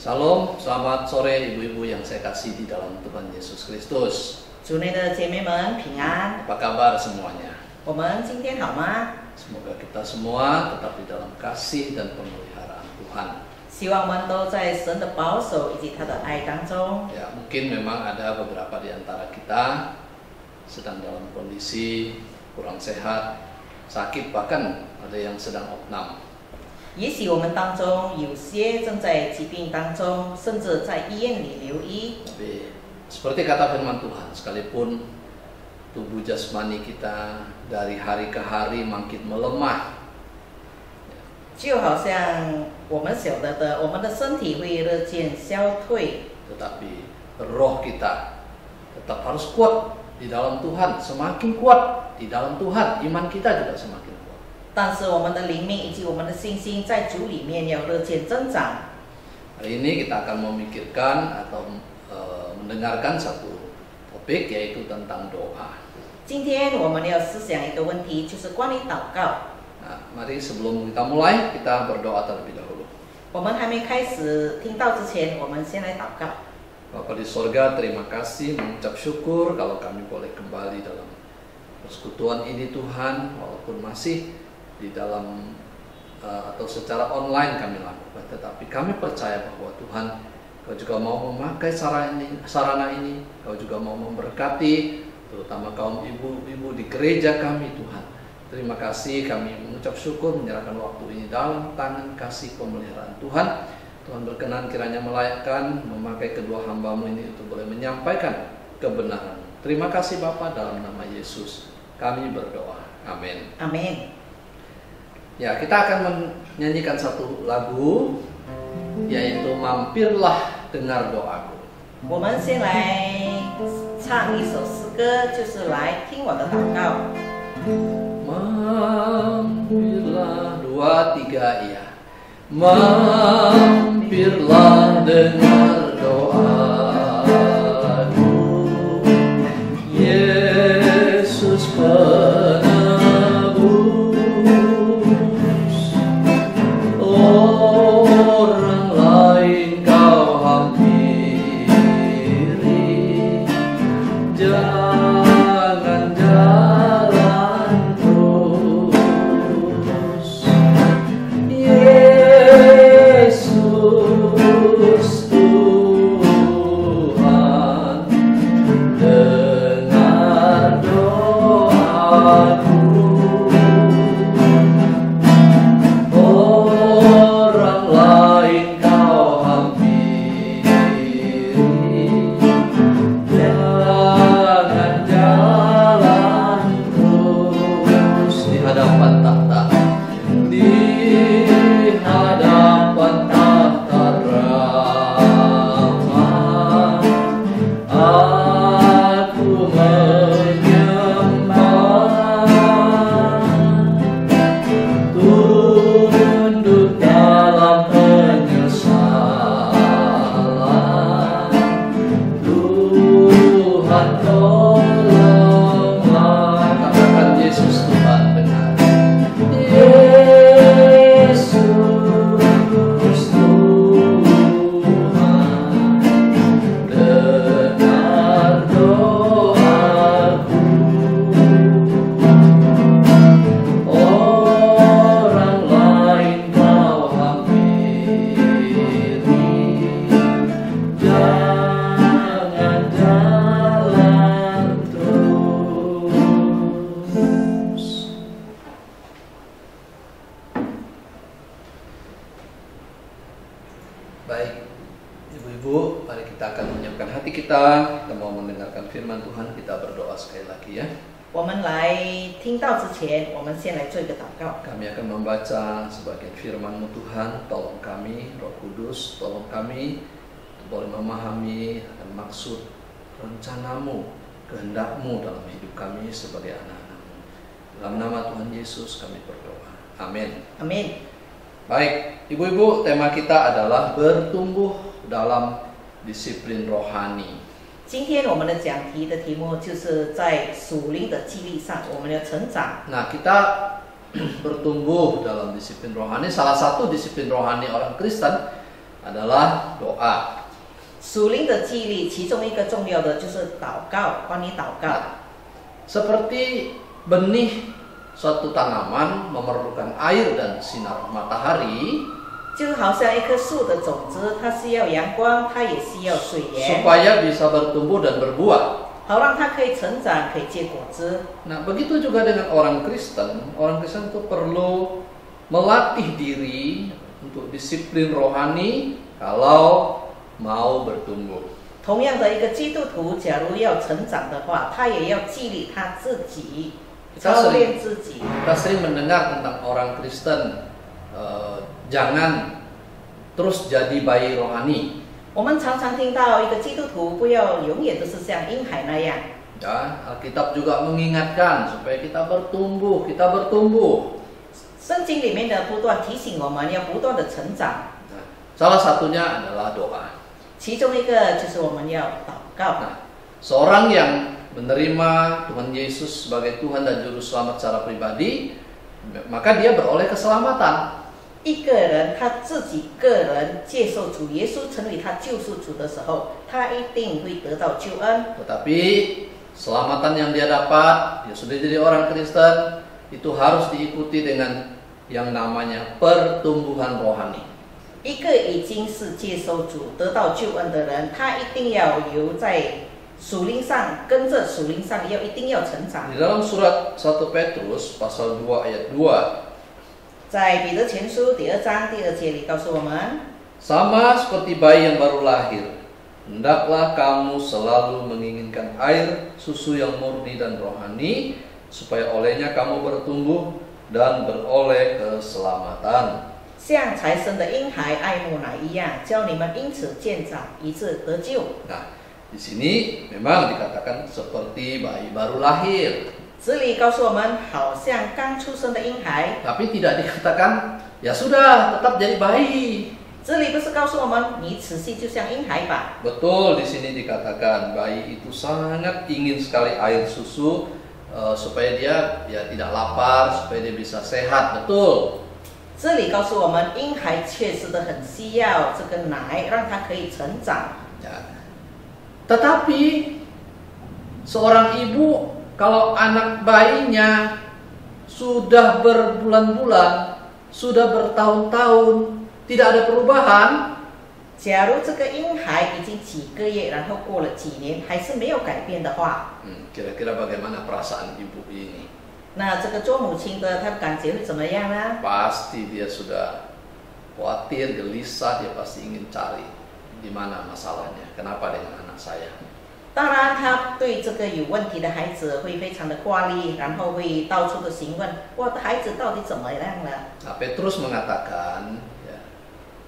Shalom, selamat sore ibu-ibu yang saya kasih di dalam Tuhan Yesus Kristus. 主内的姐妹们平安， Apa kabar semuanya? 我们今天好吗？ Semoga kita semua tetap di dalam kasih dan pemeliharaan Tuhan. 希望我们都在神的保守以及他的爱当中。 Ya, mungkin memang ada beberapa di antara kita sedang dalam kondisi kurang sehat, sakit, bahkan ada yang sedang opnam. 也许我们当中有些正在疾病当中，甚至在医院里留医。 Tapi seperti kata firman Tuhan, sekalipun tubuh jasmani kita dari hari ke hari makin melemah, 就好像我们晓得的，我们的身体会日渐消退， tetapi roh kita tetap harus kuat di dalam Tuhan. Semakin kuat di dalam Tuhan, iman kita juga semakin kuat. 但是我们的灵命以及我们的信心在主里面要日渐增长。 Hari ini kita akan memikirkan atau mendengarkan satu topik, yaitu tentang doa. 今天我们要思想一个问题，就是关于祷告。 Nah, mari sebelum kita mulai, kita berdoa terlebih dahulu. 我们还没开始听到之前，我们先来祷告。 Bapa di sorga, terima kasih, mengucap syukur kalau kami boleh kembali dalam persekutuan ini Tuhan, walaupun masih di dalam atau secara online kami lakukan, tetapi kami percaya bahwa Tuhan, Kau juga mau memakai sarana ini, Kau juga mau memberkati terutama kaum ibu-ibu di gereja kami Tuhan. Terima kasih, kami mengucap syukur, menyerahkan waktu ini dalam tangan kasih pemeliharaan Tuhan. Tuhan berkenan kiranya melayakkan memakai kedua hamba-Mu ini untuk boleh menyampaikan kebenaran. Terima kasih Bapa, dalam nama Yesus kami berdoa. Amin. Amin. Ya, kita akan menyanyikan satu lagu, yaitu Mampirlah Dengar Doaku. 我们先来唱一首诗歌，就是来听我的祷告。 Mampirlah, 2, 3, iya. Mampirlah dengar doaku, Yesus penebus. Orang lain Kau hampiri, jangan jalan terus. Yesus Tuhan, dengar doaku. Orang lain Kau hampiri, jangan jalan terus. Di hadapan tahta, di hadapan tahta rahmat, aku menyembah, tunduk dalam penyesalan. Tuhan tolonglah, katakan Yesus Tuhan benar. Yesus Tuhan, dengar doaku. Orang lain Kau hampiri, jangan jalan terus. Baik, ibu-ibu, mari kita akan menyiapkan hati kita. Kita mau mendengarkan firman Tuhan, kita berdoa sekali lagi ya. 我们来听到之前，我们先来做一个祷告。 Kami akan membaca sebagian firman-Mu Tuhan. Tolong kami, Roh Kudus, tolong kami untuk boleh memahami akan maksud rencana-Mu, kehendak-Mu dalam hidup kami sebagai anak-anak-Mu. Dalam nama Tuhan Yesus kami berdoa. Amin. Amin。 Baik, ibu-ibu, tema kita adalah bertumbuh dalam disiplin rohani. 今天我们的讲题的题目就是在属灵的激励上，我们要成长。 Nah, kita bertumbuh dalam disiplin rohani. Salah satu disiplin rohani orang Kristen adalah doa. 属灵的纪律，其中一个重要的就是祷告，关于祷告。 Seperti benih suatu tanaman memerlukan air dan sinar matahari 就好像一棵树的种子，它需要阳光，它也需要水源， supaya bisa bertumbuh dan berbuah. 好让它可以成长，可以结果子。 Nah, begitu juga dengan orang Kristen. Orang Kristen itu perlu melatih diri untuk disiplin rohani kalau mau bertumbuh. 同样的一个基督徒，假如要成长的话，他也要纪律他自己，操练自己。 Kita sering mendengar tentang orang Kristen, jangan terus jadi bayi rohani. 我们常常听到一个基督徒不要永远都是像婴孩那样。 Ya, Alkitab juga mengingatkan supaya kita bertumbuh,圣经里面的不断提醒我们要不断的成长。 Nah, salah satunya adalah doa. 其中一个就是我们要祷告。 Nah, seorang yang menerima Tuhan Yesus sebagai Tuhan dan Juru Selamat secara pribadi, maka dia beroleh keselamatan. 一个人他自己个人接受主耶稣成为他救赎主的时候，他一定会得到救恩。 Tetapi keselamatan yang dia dapat, dia sudah jadi orang Kristen, itu harus diikuti dengan yang namanya pertumbuhan rohani. 一个已经是接受主得到救恩的人，他一定要有在属灵上跟着属灵上一定要成长。 Di dalam surat 1 Petrus pasal 2 ayat 2, 在彼得前书第2章第2节里告诉我们， sama seperti bayi yang baru lahir, hendaklah kamu selalu menginginkan air susu yang murni dan rohani, supaya olehnya kamu bertumbuh dan beroleh keselamatan. 像才生的婴孩爱慕奶一样，教你们因此渐长，以致得救。 Nah, di sini memang dikatakan seperti bayi baru lahir, 这里告诉我们，好像刚出生的婴孩。 tapi tidak dikatakan ya sudah tetap jadi bayi. 这里不是告诉我们，你此系就像婴孩吧？ Betul, di sini dikatakan bayi itu sangat ingin sekali air susu supaya dia ya tidak lapar, supaya dia bisa sehat. Betul. 这里告诉我们，婴孩确实的很需要这个奶，让他可以成长。 Ya. Tetapi seorang ibu kalau anak bayinya sudah berbulan-bulan, sudah bertahun-tahun tidak ada perubahan, 假如这个婴孩已经几个月，然后过了几年还是没有改变的话， kira-kira bagaimana perasaan ibu ini? 那这个做母亲的她感觉会怎么样呢？ Pasti dia sudah khawatir, gelisah, dia pasti ingin cari di mana masalahnya, kenapa dengan anak saya. 当然，他对这个有问题的孩子会非常的挂虑，然后会到处的询问，我的孩子到底怎么样了？ Nah, Petrus mengatakan, ya,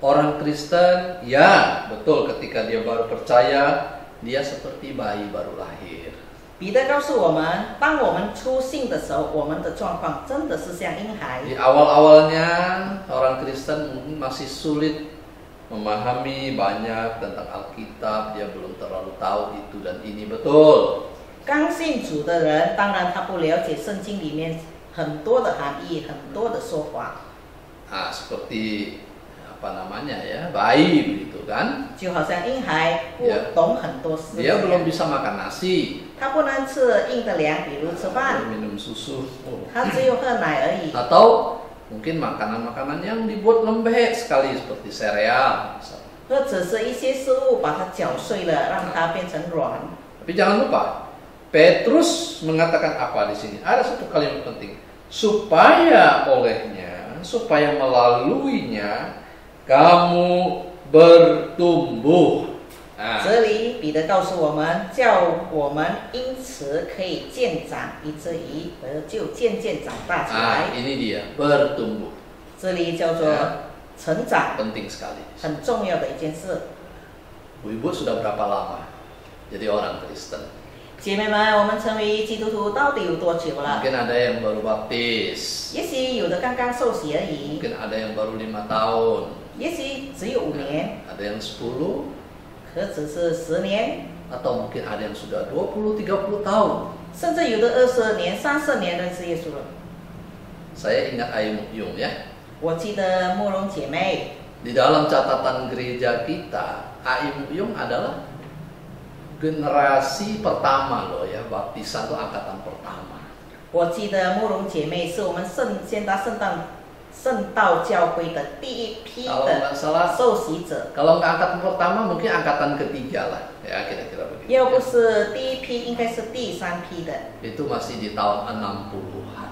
orang Kristen, ya betul ketika dia baru percaya, dia seperti bayi baru lahir. 彼得告诉我们，当我们出信的时候，我们的状况真的是像婴孩。 Di awal-awalnya orang Kristen mungkin masih sulit memahami banyak tentang Alkitab, dia belum terlalu tahu itu dan ini betul. 刚信主的人，当然他不了解圣经里面很多的含义，很多的说法。 Nah, seperti apa namanya ya, bayi begitu kan? 就好像婴孩不懂很多事情， Dia belum bisa makan nasi, 他不能吃硬的粮，比如吃饭， minum susu, 他只有喝奶而已。 atau mungkin makanan-makanan yang dibuat lembek sekali seperti sereal misalnya. 或者是一些食物把它搅碎了，让它变成软。 Tapi jangan lupa, Petrus mengatakan apa di sini? Ada satu kalimat penting, supaya olehnya, supaya melaluinya kamu bertumbuh. Nah, 这里彼得告诉我们，叫我们因此可以渐长，以至于得救，渐渐长大起来。 ini dia, bertumbuh. 这里叫做成长， Penting sekali. 很重要的一件事。 Bu-ibu sudah berapa lama jadi orang Kristen? 姐妹们，我们成为基督徒到底有多久了？ Mungkin ada yang baru baptis, 也许有的刚刚受洗而已， mungkin ada yang baru 5 tahun, 也许只有5年， ada yang 10, 可只是10年， atau mungkin ada yang sudah 20-30 tahun. 甚至有的20年、30年认识耶稣了。 Saya ingat Ayu Yung ya. 我记得慕容姐妹， Di dalam catatan gereja kita, A.I. Muyung adalah generasi pertama loh ya, baptisan itu angkatan pertama. 我记得慕容姐妹是我们现代圣道教会的第一批 Kalau nggak 的 salah, 受洗者。 kalau nggak angkatan pertama mungkin angkatan ketiga lah, ya kira-kira begitu. 要不是第一批，应该是第三批的。 Itu masih di tahun 60-an.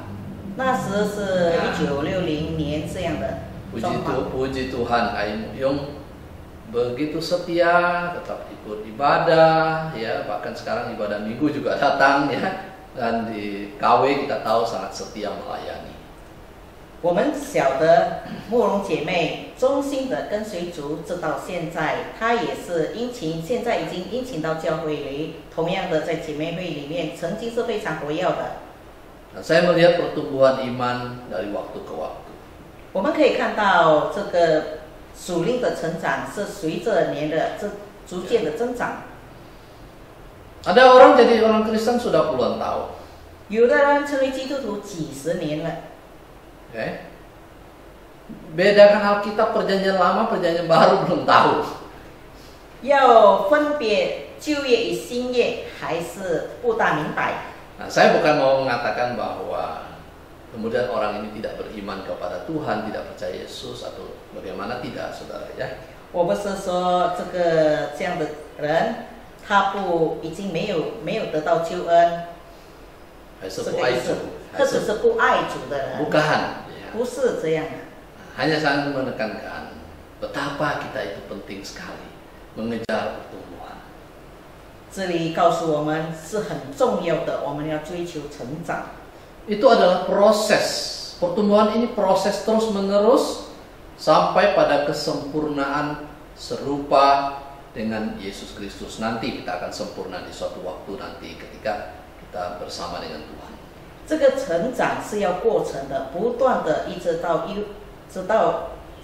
那时是1960年这样的状况。 Puji Tuhan, A.I. Muyung begitu setia, tetap ikut ibadah, ya bahkan sekarang ibadah minggu juga datang ya, dan di KW kita tahu sangat setia melayani. 我们晓得慕容姐妹忠心的跟随主，直到现在，她也是殷勤，现在已经殷勤到教会里。同样的，在姐妹会里面，曾经是非常活跃的。 Nah, saya melihat pertumbuhan iman dari waktu ke waktu. 我们可以看到这个属灵的成长是随着年的逐渐的增长。 Ada orang jadi orang Kristen sudah puluhan tahun. 有的人成为基督徒几十年了。 Okay. Bedakan Alkitab perjanjian lama, perjanjian baru belum tahu. 要分别旧约与新约，还是不大明白。 Nah, saya bukan mau mengatakan bahwa kemudian orang ini tidak beriman kepada Tuhan, tidak percaya Yesus atau bagaimana, tidak, saudara ya. 我不是说这样的人，他已经没有得到救恩， Hai 这 sepuh 个意 ai 思 sepuh. 他只是不爱主的人， Bukan. Ya. 不是这样的。 Hanya saya menekankan betapa kita itu penting sekali mengejar pertumbuhan. 这里告诉我们是很重要的，我们要追求成长。 Itu adalah proses. Pertumbuhan ini proses terus menerus sampai pada kesempurnaan serupa dengan Yesus Kristus. Nanti kita akan sempurna di suatu waktu nanti ketika kita bersama dengan Tuhan. 这个成长是要过程的，不断的一直到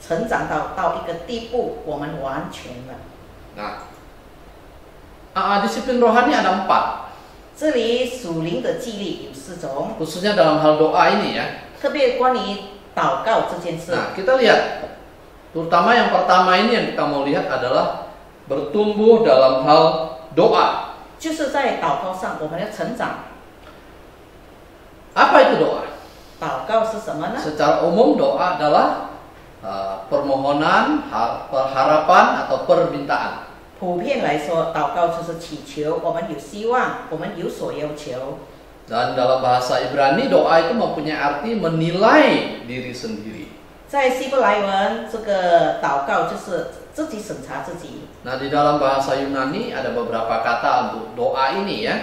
成长到一个地步，我们完全了。 Nah, disiplin rohani ada 4. 这里属灵的纪律有4种， Khususnya dalam hal doa ini ya. 特别关于祷告这件事。 Nah, kita lihat. Terutama yang pertama ini yang kita mau lihat adalah bertumbuh dalam hal doa. 就是在祷告上，我们要成长。 Apa itu doa? 祷告是什么呢？ Secara umum doa adalah permohonan, harapan atau permintaan. 普遍来说，祷告就是祈求，我们有希望，我们有所要求。 Dan dalam bahasa Ibrani doa itu mempunyai arti menilai diri sendiri. 在希伯来文，这个祷告就是自己审查自己。 Nah, di dalam bahasa Yunani ada beberapa kata untuk doa ini ya.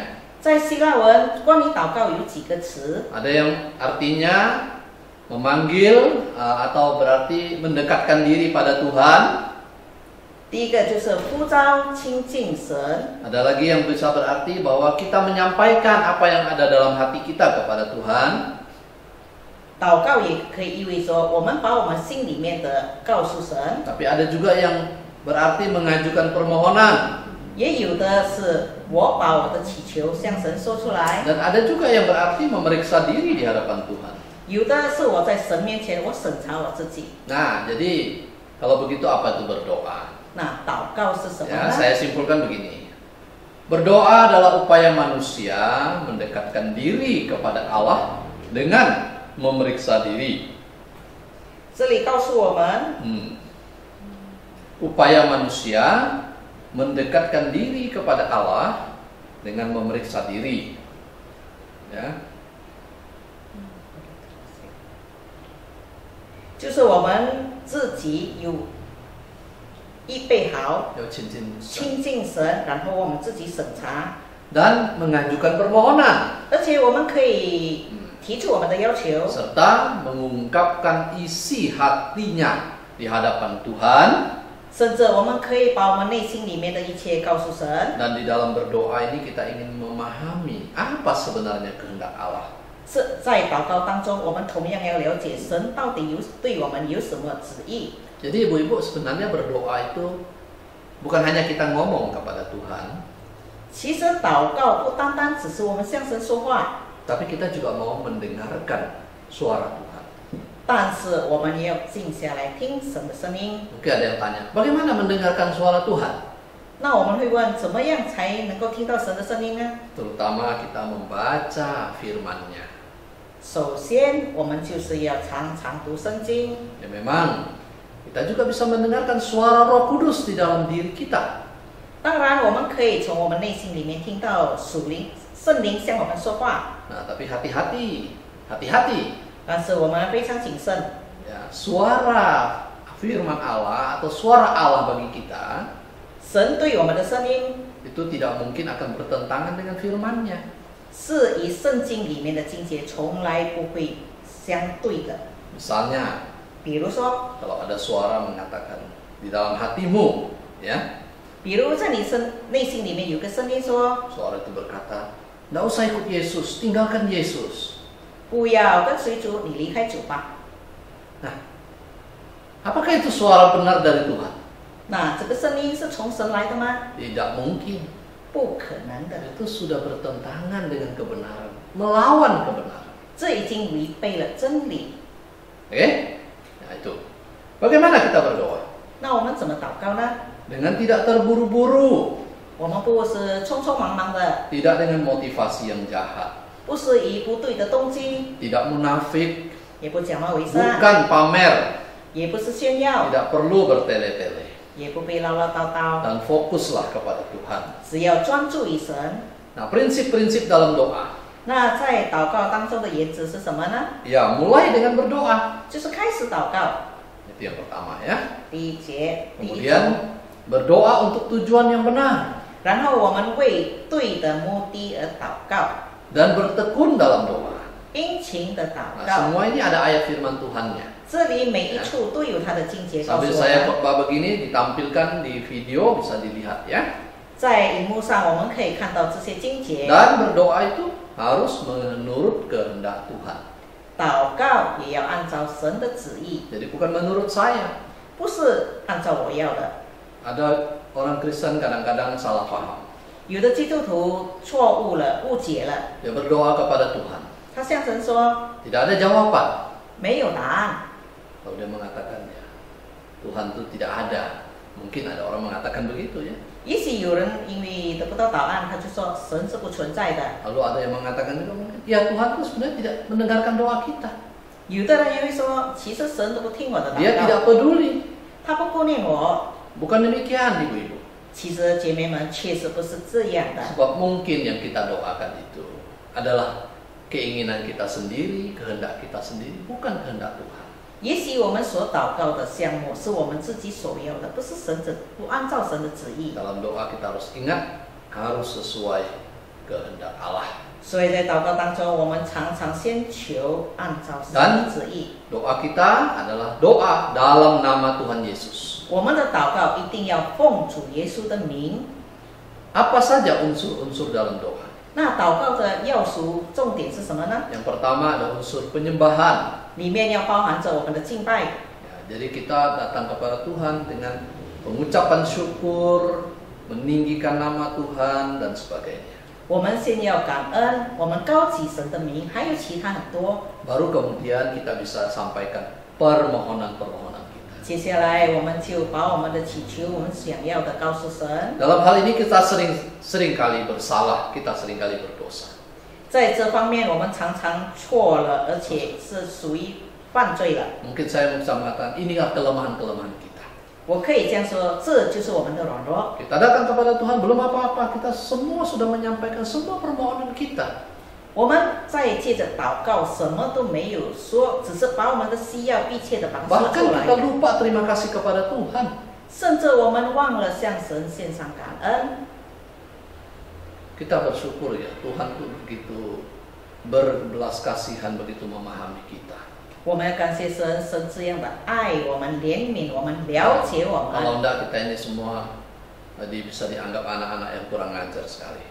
在希腊文，关于祷告有几个词， Ada yang artinya memanggil atau berarti mendekatkan diri pada Tuhan. 第一个就是呼召亲近神， Ada lagi yang bisa berarti bahwa kita menyampaikan apa yang ada dalam hati kita kepada Tuhan. 祷告也可以意味说，我们把我们心里面的告诉神， Tapi ada juga yang berarti mengajukan permohonan. 也有的是我把我的祈求向神说出来， Dan ada juga yang berarti memeriksa diri di hadapan Tuhan. 有的是我在神面前我审查我自己。 Nah, jadi kalau begitu apa itu berdoa? 那祷告是什么 Ya, 呢？ saya simpulkan begini. Berdoa adalah upaya manusia mendekatkan diri kepada Allah dengan memeriksa diri. 这里告诉我们， Upaya manusia mendekatkan diri kepada Allah dengan memeriksa diri. Ya. 就是我们自己有预备好 Ya, cincin 亲近神，然后我们自己审查， dan mengajukan permohonan 而且我们可以提出我们的要求， serta mengungkapkan isi hatinya di hadapan Tuhan. 甚至我们可以把我们内心里面的一切告诉神。 Dan di dalam berdoa ini kita ingin memahami apa sebenarnya kehendak Allah. 是在祷告当中，我们同样要了解神到底对我们有什么旨意。 Jadi ibu-ibu sebenarnya berdoa itu bukan hanya kita ngomong kepada Tuhan, 其实祷告不单单只是我们向神说话， tapi kita juga mau mendengarkan suara Tuhan. 但是我们也要静下来听神的声音。 Mungkin ada yang tanya, bagaimana mendengarkan suara Tuhan? 那我们会问，怎么样才能够听到神的声音呢？ Terutama kita membaca firman-Nya. 首先，我们就是要常常读圣经。 Ya memang kita juga bisa mendengarkan suara Roh Kudus di dalam diri kita. 当然，我们可以从我们内心里面听到属灵圣灵向我们说话， Nah, tapi hati-hati. 但是我们非常谨慎。 Ya, suara firman Allah atau suara Allah bagi kita 神对我们的声音 itu tidak mungkin akan bertentangan dengan firman-Nya. 是与圣经里面的经节从来不会相对的。 Misalnya, 比如说， kalau ada suara mengatakan di dalam hatimu, ya, 比如在你内心里面有个声音说， suara itu berkata, "Nggak usah ikut Yesus, tinggalkan Yesus." 不要跟随主，你离开主吧。 Nah, apakah itu suara benar dari Tuhan? 那这个声音是从神来的吗？ Tidak mungkin. 不可能的， Itu sudah bertentangan dengan kebenaran, melawan kebenaran. 这已经违背了真理。 Oke? Nah itu. Bagaimana kita berdoa? 那我们怎么祷告呢？ Dengan tidak terburu-buru, 我们不是匆匆忙忙的， tidak dengan motivasi yang jahat, 不是以不对的动机， tidak munafik, 也不假冒伪善， bukan pamer, 也不是炫耀， tidak perlu bertele-tele, 也不被唠唠叨叨， dan fokuslah kepada Tuhan. 只要专注于神。 Nah, prinsip-prinsip dalam doa. 那在祷告当中的原则是什么呢？ Ya, mulai dengan berdoa. 就是开始祷告。 Itu yang pertama ya. 第一节，第一种， Kemudian berdoa untuk tujuan yang benar 然后我们为对的目的而祷告， dan bertekun dalam doa. 殷勤的祷 Nah, 告。 semua ini ada ayat firman Tuhannya. 这里每一处都有它的经节告诉 Sambil 我 saya 们。 khotbah begini ditampilkan di video, bisa dilihat ya. 在荧幕上，我们可以看到这些经节。 Dan berdoa itu harus menurut kehendak Tuhan. 祷告也要按照神的旨意， Jadi bukan menurut saya. 不是按照我要的。 Ada orang Kristen kadang-kadang salah paham. 有的基督徒错误了、误解了， Dia berdoa kepada Tuhan. 他向神说 Tidak ada jawaban. 没有答案。 Kalau dia mengatakan ya, Tuhan itu tidak ada. Mungkin ada orang mengatakan begitu ya. 也许有人因为得不到答案，他就说神是不存在的。 Lalu ada yang mengatakan juga mungkin, ya Tuhan itu sebenarnya tidak mendengarkan doa kita. 有的人也会说，其实神都不听我的 Dia 祷 tidak 告， peduli. 他不顾念我。 Bukan demikian ibu-ibu. 其实姐妹们确实不是这样的。 Sebab mungkin yang kita doakan itu adalah keinginan kita sendiri, kehendak kita sendiri, bukan kehendak Tuhan. 也许我们所祷告的项目是我们自己所要的，不是神的，不按照神的旨意。 Dalam doa kita harus ingat, harus sesuai kehendak Allah. 所以在祷告当中，我们常常先求按照神的旨意。 Doa kita adalah doa dalam nama Tuhan Yesus. 我们的祷告一定要奉主耶稣的名。 Apa saja unsur-unsur dalam doa? 那祷告的要素重点是什么呢？ Yang pertama ada unsur penyembahan. 里面要包含着我们的敬拜。 Ya, jadi kita datang kepada Tuhan dengan pengucapan syukur, meninggikan nama Tuhan dan sebagainya. 我们先要感恩，我们高举神的名，还有其他很多。 Baru kemudian kita bisa sampaikan permohonan-permohonan kita. 接下来我们就把我们的祈求，我们想要的告诉神。 Dalam hal ini kita sering kali bersalah, kita sering kali berdosa. 在这方面，我们常常错了，而且是属于犯罪了。 Mungkin saya bisa mengatakan inilah kelemahan-kelemahan kita. 我可以这样说，这就是我们的软弱。 Kita datang kepada Tuhan belum apa-apa, kita semua sudah menyampaikan semua permohonan kita. 我们再接着祷告，什么都没有说，只是把我们的需要迫切的把它说 Bahkan 出 kita 来。 lupa terima kasih kepada Tuhan. 甚至我们忘了向神献上感恩。 Kita bersyukur ya, Tuhan tuh begitu berbelas kasihan, begitu memahami kita. 我们要感谢神，神这样的爱我们、怜悯我们、了解我们。 Kalau enggak kita ini semua bisa dianggap anak-anak yang kurang ajar sekali.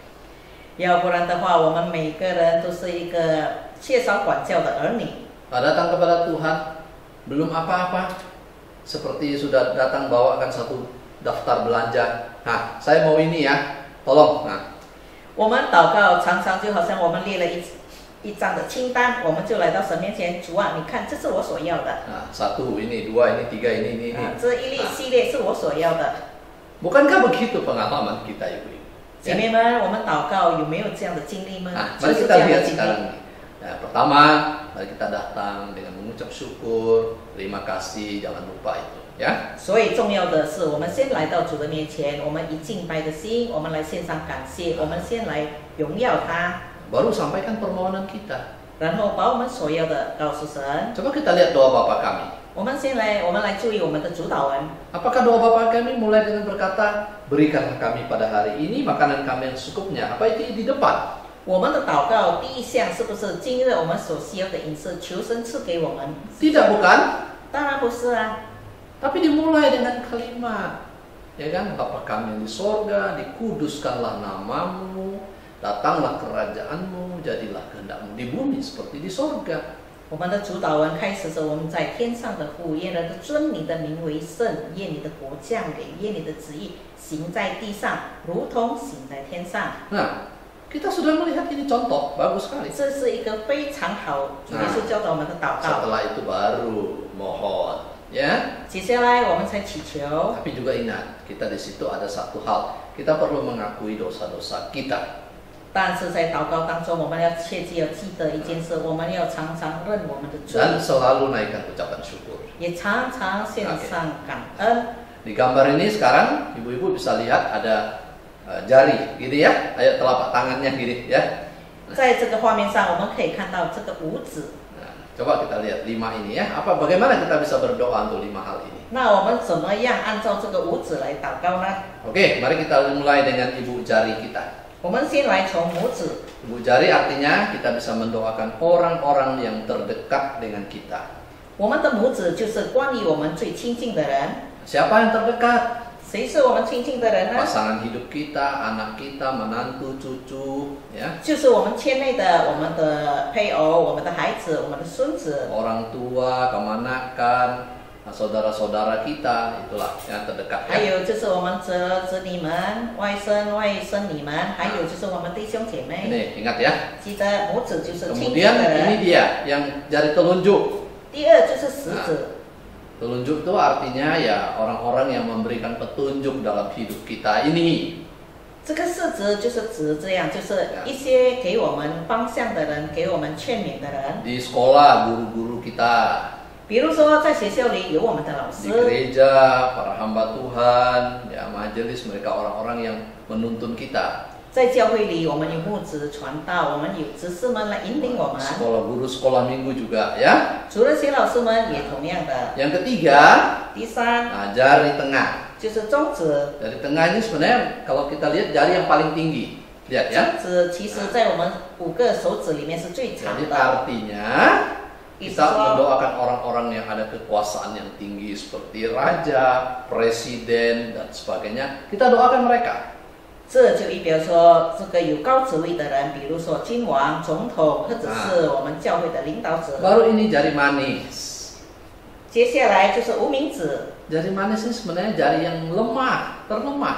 要不然的话，我们每个人都是一个缺少管教的儿女。 Datang kepada Tuhan belum apa-apa, seperti sudah datang bawakan satu daftar belanja. Nah, saya mau ini ya, tolong. Nah, 我们祷告常常就好像我们列了一张的清单，我们就来到神面前，主啊，你看，这是我所要的。Satu, ini, dua, ini, tiga, ini. 这一列系列是我所要的。 Bukankah begitu pengalaman kita, ibu-ibu? 姐妹们，我们祷告有没有这样的经历吗？ Mari kita lihat sekarang nih. Pertama, mari kita datang dengan mengucap syukur, terima kasih, jangan lupa itu, ya. 所以重要的是，我们先来到主的面前，我们以敬拜的心，我们来献上感谢，我们先来荣耀他， Baru sampaikan permohonan kita. 然后把我们所要的告诉神。 Coba kita lihat doa Bapa kami. 我们来注意我们的主导文。 Apakah doa Bapa kami mulai dengan berkata, berikanlah kami pada hari ini makanan kami yang secukupnya? Apa itu di depan? 我们的祷告第一项是不是今日我们所需要的饮食，求神赐给我们？ Tidak, bukan? 当然不是啊。 Tapi dimulai dengan kalimat, ya kan? Bapa kami yang di sorga, dikuduskanlah namamu, datanglah kerajaanmu, jadilah kehendakmu di bumi seperti di sorga. 我们的主祷文开始时，我们在天上的父，愿人尊你的名为圣，愿你的国降临，愿你的旨意行在地上，如同行在天上。 Nah, kita sudah melihat ini contoh, bagus sekali. 这是一个非常好，主耶稣教导我们的祷告。 Setelah itu baru mohon, ya. 接下来我们才祈求。 Tapi juga ingat, kita di situ ada satu hal, kita perlu mengakui dosa-dosa kita. 但是在祷告当中，我们要切记要记得一件事，我们要常常认我们的罪， Dan selalu naikkan ucapan syukur. 也常常献上感恩。 Di gambar ini sekarang, ibu-ibu bisa lihat ada jari, gitu ya. Ayo telapak tangannya gini, ya. 在这个画面上，我们可以看到这个五指。 Nah, coba kita lihat 5 ini ya. Bagaimana kita bisa berdoa untuk 5 hal ini? 那我们怎么样按照这个五指来祷告呢？ Oke, mari kita mulai dengan ibu jari kita. 我们先来从拇指。 Ibu jari artinya kita bisa mendoakan orang-orang yang terdekat dengan kita. 我们的拇指就是关于我们最亲近的人。 Siapa yang terdekat? 谁是我们亲近的人呢？ Pasangan hidup kita, anak kita, menantu, cucu, ya. 就是我们圈内的我们的配偶、我们的孩子、我们的孙子。 Orang tua, kemanakan, saudara-saudara kita, itulah yang terdekat. 还 Ya. 有就是我们子女们、外甥女们，还有就是我们弟兄姐妹。 Ini ingat ya. 记得拇指就是亲近 Kemudian 的 ini 人。 dia yang jari telunjuk. 第二就是食指。 Telunjuk itu artinya ya orang-orang yang memberikan petunjuk dalam hidup kita ini. 这个食指就是指这样，就是一些给我们方向的人，给我们劝勉的人。 Di sekolah, guru-guru kita. 比如说在学校里有我们的老 Di 师， gereja, para hamba Tuhan, ya majelis, mereka orang-orang yang menuntun kita. 在教会里我们有牧者传道，我们有执事们来引领我们。 Sekolah guru, sekolah minggu juga ya. 除了些老师们，也同样的。 Yang ketiga, 第三 nah, jari tengah. 就是中指， Jari tengah ini sebenarnya kalau kita lihat jari yang paling tinggi. Lihat ya. 中指其实在我们5个手指里面是最长 Jadi 的。 artinya 意思 kita 说， mendoakan orang-orang yang ada kekuasaan yang tinggi seperti raja, presiden dan sebagainya. Kita doakan mereka. 这就意表说，这个有高职位的人，比如说君王、总统，或者是我们教会的领导者。 Baru ini jari manis. 接下来就是无名指。 Jari manis ini sebenarnya jari yang lemah, terlemah.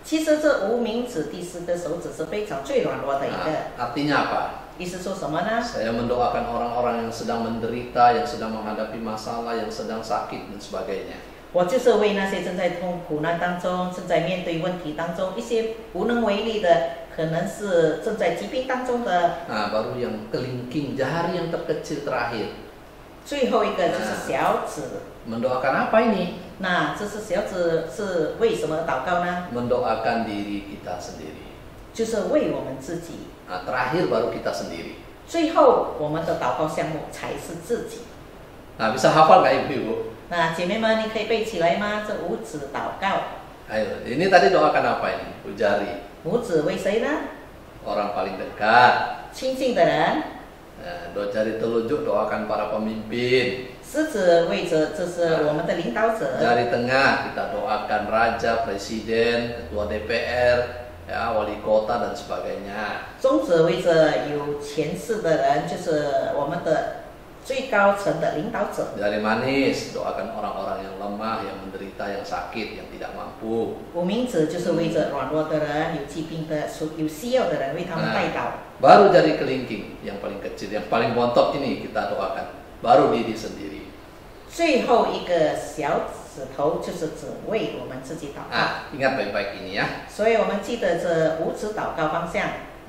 其实这无名指第4个手指是非常最软弱的一个。 Artinya apa? 意思说什么呢？ Saya mendoakan orang-orang yang sedang menderita, yang sedang menghadapi masalah, yang sedang sakit dan sebagainya. 我就是为那些正在痛苦难当中、正在面对问题当中、一些无能为力的，可能是正在疾病当中的。 Nah, baru yang kelingking, jari yang terkecil terakhir. 最后一个就是小指。 Mendoakan apa ini? 那这是小指是为什么祷告呢？ Mendoakan diri kita sendiri. 就是为我们自己。 Nah, terakhir baru kita sendiri. 最后我们的祷告项目才是自己。 Nah, bisa hafal nggak ibu-ibu? 那姐妹们，你可以背起来吗？这5指祷告。 Ayo, ini tadi doakan apa ini? Bu jari. 5指为谁呢？ Orang paling dekat. 亲近的人。 Nah, 2 jari telunjuk doakan para pemimpin. 食指为着这是我们的领导者。 Jari tengah kita doakan raja, presiden, ketua DPR, ya, wali kota dan sebagainya. 中指为着有权势的人，就是我们的最高层的领导者。 Jari manis, doakan orang-orang yang lemah, yang menderita, yang sakit, yang tidak mampu. 五明子就是为着软弱的人、有疾病的、有需要的人，为他们代祷。 Baru jari kelingking yang paling kecil, yang paling bontot ini kita doakan. Baru diri sendiri. 最后一个小指头就是只为我们自己祷告。 Ingat baik-baik ini ya. 所以我们记得这五指祷告方向。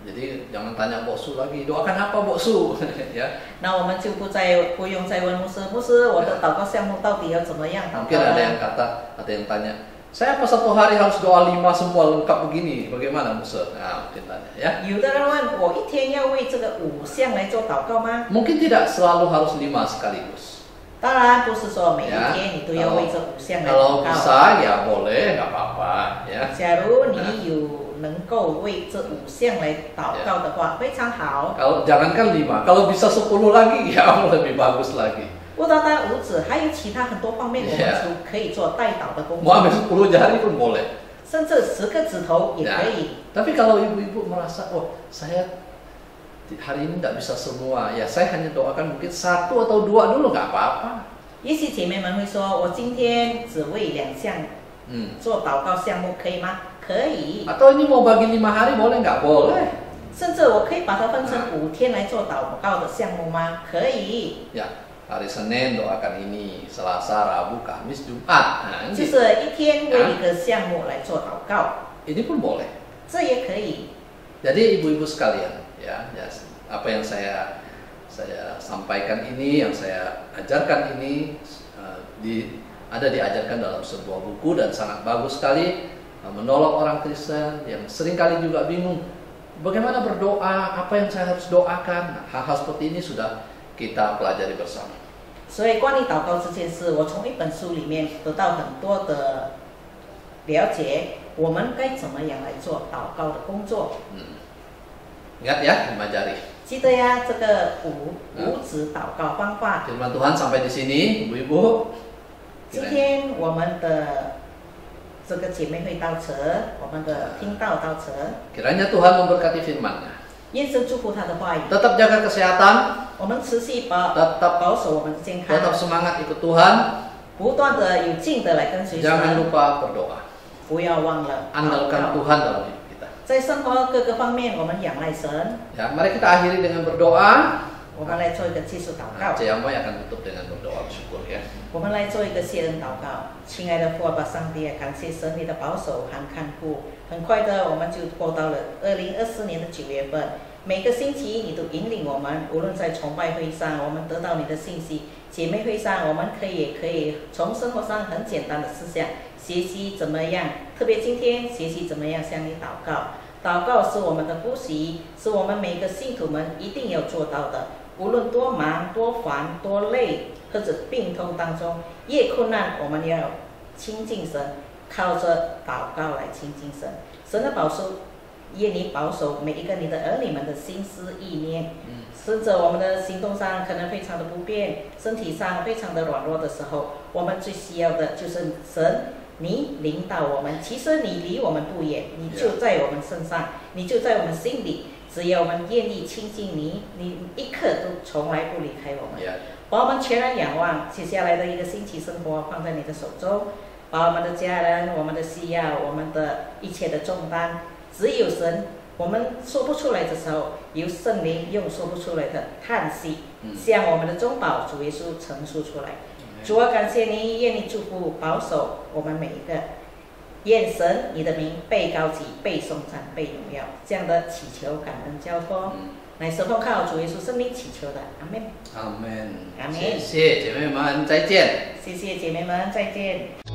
Jadi jangan tanya boksu lagi, doakan apa boksu? Ya. 那我们就不用再问牧师，我的祷告项目到底要怎么样祷告 Mungkin ada yang ada yang tanya, saya apa satu hari harus doa 5 semua lengkap begini? Bagaimana Musa? Nah, mungkin tanya ya. 有的人问我一天要为这个5项来做祷告吗？ Mungkin tidak selalu harus 5 sekaligus. 当然不是说每一天你都要为这5项来 Kalau 祷 bisa 告。 ya boleh, nggak apa-apa ya. 假如你能够为这5项来祷告的话，非常好。 Kalau jangankan 5, kalau bisa 10 lagi ya lebih bagus lagi. 不单单五指，还有其他很多方面，我们都可以做代祷的工 Mau 作， ambil 10 jari pun boleh. 甚至10个指头也可以。 Tapi kalau ibu-ibu merasa, oh saya hari ini tidak bisa semua, ya saya hanya doakan mungkin 1 atau 2 dulu, nggak apa-apa. 也许姐妹们会说，我今天只为2项做祷告项目，可以吗？可以。 Atau ini mau bagi 5 hari boleh nggak? Boleh. 甚至我可以把它分成5天来做祷告的项目吗？可以。 Ya, hari Senin doakan ini, Selasa, Rabu, Kamis, Jumat. Nah, 就 ini, 是一天为一个项目来做祷告， ini pun boleh. 这也可以。 Jadi ibu-ibu sekalian, ya, apa yang saya sampaikan ini, yang saya ajarkan ini ada diajarkan dalam sebuah buku dan sangat bagus sekali menolong orang Kristen yang seringkali juga bingung bagaimana berdoa, apa yang saya harus doakan. Nah, hal-hal seperti ini sudah kita pelajari bersama. 所以关于祷告这件事，我从一本书里面得到很多的了解，我们该怎么样来做祷告的工作。 Ingat ya, 5 jari. 记得呀，这个五指祷告方法。 Firman Tuhan sampai di sini, ibu-ibu. 今天我们的这个姐妹会到此，我们的听道到此， Kiranya Tuhan memberkati firman-Nya. 愿神祝福他的话语。 Tetap jaga kesehatan, 我们持续保 tetap 守我们的健康， tetap semangat ikut Tuhan. 不断的有劲的来跟随 Jangan 神， lupa berdoa. 不要忘了祷 Andalkan 告。 Tuhan dalam hidup kita. 在生活各个方面，我们仰赖神。 Ya, mari kita akhiri dengan berdoa. 我们来做一个技术祷告， Ciamboy akan tutup dengan berdoa bersyukur ya. 我们来做一个谢恩祷告。亲爱的父爸上帝，感谢神你的保守和看顾。很快的，我们就过到了2024年的9月份。每个星期你都引领我们，无论在崇拜会上，我们得到你的信息；姐妹会上，我们可以从生活上很简单的事项学习怎么样。特别今天学习怎么样向你祷告。祷告是我们的呼吸，是我们每个信徒们一定要做到的。无论多忙、多烦、多累，或者病痛当中，越困难，我们要亲近神，靠着祷告来亲近神。神的保守，愿你保守每一个你的儿女们的心思意念。甚至我们的行动上可能非常的不便，身体上非常的软弱的时候，我们最需要的就是神，你领导我们。其实你离我们不远，你就在我们身上，你就在我们心里。只要我们愿意亲近你，你一刻都从来不离开我们。把我们全然仰望，接下来的一个星期生活放在你的手中，把我们的家人、我们的需要、我们的一切的重担，只有神，我们说不出来的时候，由圣灵用说不出来的叹息，向我们的中保主耶稣陈述出来。主啊，感谢你，愿你祝福保守我们每一个。愿神你的名被高举、被颂赞、被荣耀，这样的祈求、感恩、交托，乃是奉靠主耶稣生命祈求的，阿门。Amin. Amin. 谢谢姐妹们，再见。谢谢姐妹们，再见。